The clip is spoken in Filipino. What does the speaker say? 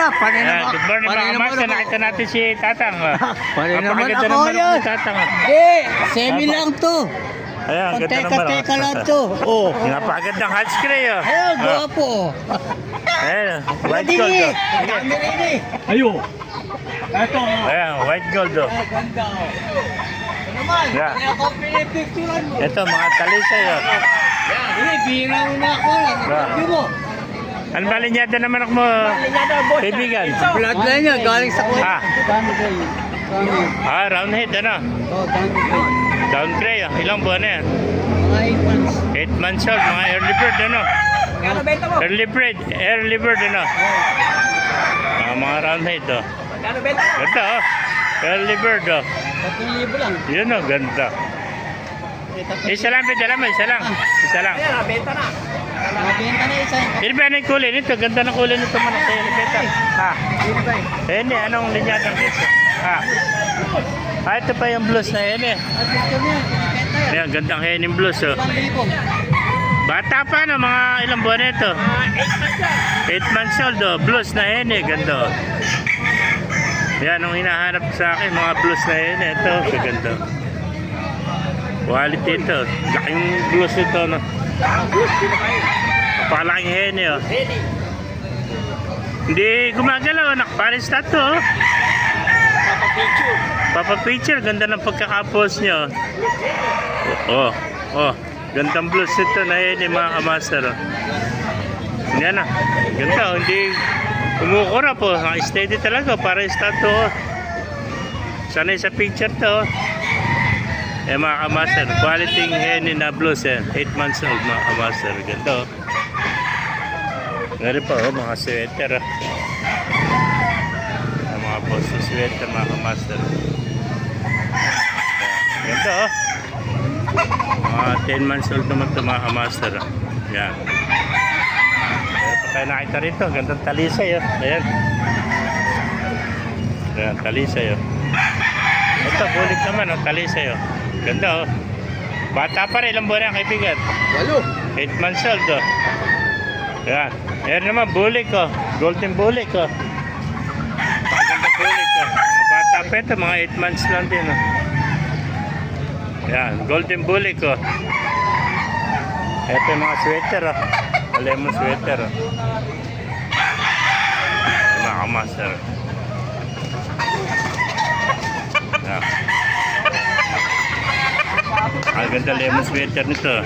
Panay Ayan, naman. good morning mga master. Nakita natin si Tatang. Panay naman Napakaganda ako ng manok yan. ni Tatang. Semi lang to. Ayan, ganda ng manok. Teka lang to. Oh. Napakagandang hats gray. Ayun, guwapo. Ayan, white gold. Dini. Sige. Dami rin eh. Ayo. Ito. Ayan, white gold. Ganda oh. Naman, Yeah. kaya ako pinipicturan mo. Ito, mga talisay. Hindi, bira mo na ako. Sabi mo. Ano ba linyada na manok mo, kaibigan? Bloodline niya, galing sa kuwet. Round head, ano? Oh, dami. Down gray, ilang buwan na yan? Mga 8 months. 8 months old, mga early bird, ano? Kano benta mo? Early bird, ano? Mga round head, oh. Kano benta mo? Ganda, oh. Early bird, oh. 3,000 lang. Yun, oh, ganda. Isa lang, pwede mo, isa lang. Isa lang. Ayan, nabenta na. Nabenta na isa. Ano ba yung kulay nito? Ganda ng kulay nito manok sa elipeta. Ha? Hindi, anong linyadang dito? Ha? Ito pa yung blues na yun eh. Ayan, gandang hening blues, oh. 1,000. Bata pa, no? Mga ilang buwan na ito? 8 months old, oh. Blues na hen, eh. Ganda, oh. Yan ang hinahanap sa akin, mga blues na hen, eh. Ito, ganda. Quality ito. Laking blues ito, no? Napakalaking hen, eh, oh. Hindi gumagalaw, nakaparis na to, oh. Papa picture, ganda ng pagkakapos nyo. Oh, oh. Gandang blues ito na hen, eh, mga kamaster, oh. Yan na. Ganda, oh. Hindi umukura po. Steady talaga para start to. Sanay sa picture to. Mga kamaster. Quality hen na blues. 8 months old mga kamaster. Ganda. Ngayon pa mga sweater. Mga boss na sweater mga kamaster. Ganda. Mga 10 months old naman ito mga kamaster. Yan. Kaya nakita rito, gandang talisay, oh. Ayan. Ayan, talisay, oh. Ito, bulik naman, oh. Talisay, oh. Ganda, oh. Bata pa rin, ilang buwan na, kaibigan? 8 months old, oh. Ayan. Ayan naman, bulik, oh. Golden bulik, oh. Magandang bulik, oh. Mga bata pa ito, mga 8 months lang din, oh. Ayan, golden bulik, oh. Ito yung mga sweater, oh. Lemon sweater, oh. Mga kamaster. Ang ganda lemon sweater nito.